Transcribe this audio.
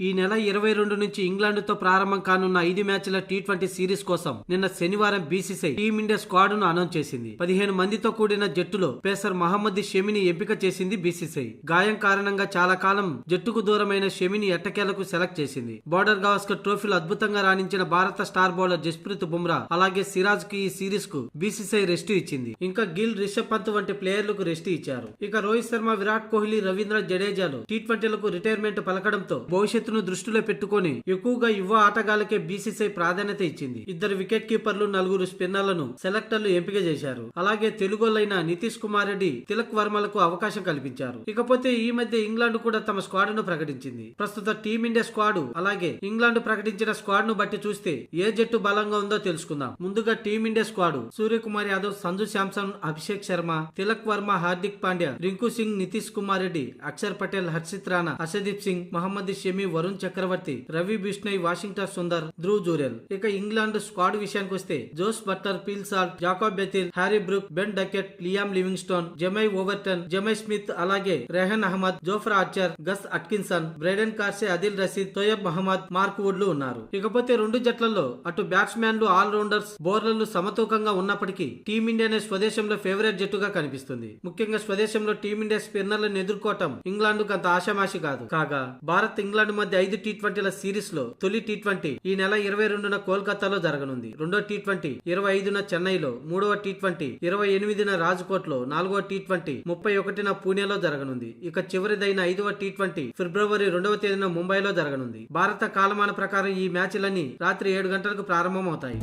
ఈ నెల 22 నుంచి ఇంగ్లాండ్తో ప్రారంభం కానున్న 5 మ్యాచ్ల టీ20 సిరీస్ కోసం నిన్న శనివారం బీసీసీఐ టీమిండియా స్క్వాడ్ ను అనౌన్స్ చేసింది. 15 మందితో కూడిన జట్టులో పేసర్ మహమ్మద్ షమిని ఎంపిక చేసింది బీసీసీఐ. గాయం కారణంగా చాలా కాలం జట్టుకు దూరమైన షమిని ఎట్టకేలకు సెలెక్ట్ చేసింది. బోర్డర్ గవాస్కర్ ట్రోఫీలో అద్భుతంగా రాణించిన భారత స్టార్ బౌలర్ జస్ప్రీత్ బుమ్రా అలాగే సిరాజ్ కి ఈ సిరీస్ కు బీసీసీఐ రెస్ట్ ఇచ్చింది. ఇంకా గిల్, రిషబ్ పంత్ వంటి ప్లేయర్లకు రెస్ట్ ఇచ్చారు. ఇక రోహిత్ శర్మ, విరాట్ కోహ్లీ, రవీంద్ర జడేజాలు టీ20లకు రిటైర్మెంట్ పలకడంతో భవిష్యత్తును దృష్టిలో పెట్టుకుని ఎక్కువగా యువ ఆటగాళ్లకే బీసీసీఐ ప్రాధాన్యత ఇచ్చింది. 2 వికెట్ కీపర్లు, 4 స్పిన్నర్లను సెలెక్టర్లు ఎంపిక చేశారు. అలాగే తెలుగోలైన నితీష్ కుమార్ రెడ్డి, తిలక్ వర్మలకు అవకాశం కల్పించారు. ఇకపోతే ఈ మధ్య ఇంగ్లాండ్ కూడా తమ స్క్వాడ్ ను ప్రకటించింది. ప్రస్తుత టీమిండియా స్క్వాడ్ అలాగే ఇంగ్లాండ్ ప్రకటించిన స్క్వాడ్ ను బట్టి చూస్తే ఏ జట్టు బలంగా ఉందో తెలుసుకుందాం. ముందుగా team India squad: Suryakumar Yadav, Sanju Samson, Abhishek Sharma, Tilak Varma, Hardik Pandya, Rinku Singh, Nitish Kumar Reddy, Akshar Patel, Harshit Rana, Arshdeep Singh, Mohammed Shami, Varun Chakravarthy, Ravi Bishnoi, Washington Sundar, Dhruv Jurel. ఇక ఇంగ్లాండ్ స్క్వాడ్ విషయానికి వస్తే Jos Buttler, Phil Salt, Jacob Bethell, Harry Brook, Ben Duckett, Liam Livingstone, జమై Overton, Jamie Smith, అలాగే Rehan Ahmed, Jofra Archer, Gus Atkinson, Brydon Carse, Adil Rashid, తోయబ్ మహమ్మద్, మార్క్ వుడ్ లు ఉన్నారు. ఇకపోతే రెండు జట్లలో అటు బ్యాట్స్మెన్లు, ఆల్ రౌండర్స్, బౌలర్లు సమతూకంగా ఉన్నప్పటికీ టీమిండియానే స్వదేశంలో ఫేవరెట్ జట్టుగా కనిపిస్తుంది. ముఖ్యంగా స్వదేశంలో టీమిండియా స్పిన్నర్లను ఎదుర్కోవటం ఇంగ్లాండ్ కు అంత ఆషామాషి కాదు. కాగా భారత్, ఇంగ్లాండ్ మధ్య 5 టీ20ల సిరీస్ లో తొలి టీ20 ఈ నెల 22న కోల్కతాలో జరగనుంది. రెండో టీ20 25న చెన్నైలో, మూడవ టీ20 28న రాజ్కోట్ లో, నాలుగవ టీ20 31న పూణేలో జరగనుంది. ఇక చివరిదైన 5వ టీ20 ఫిబ్రవరి 2వ తేదీన ముంబైలో జరగనుంది. భారత కాలమాన ప్రకారం ఈ మ్యాచ్లన్నీ రాత్రి 7 గంటలకు ప్రారంభమవుతాయి.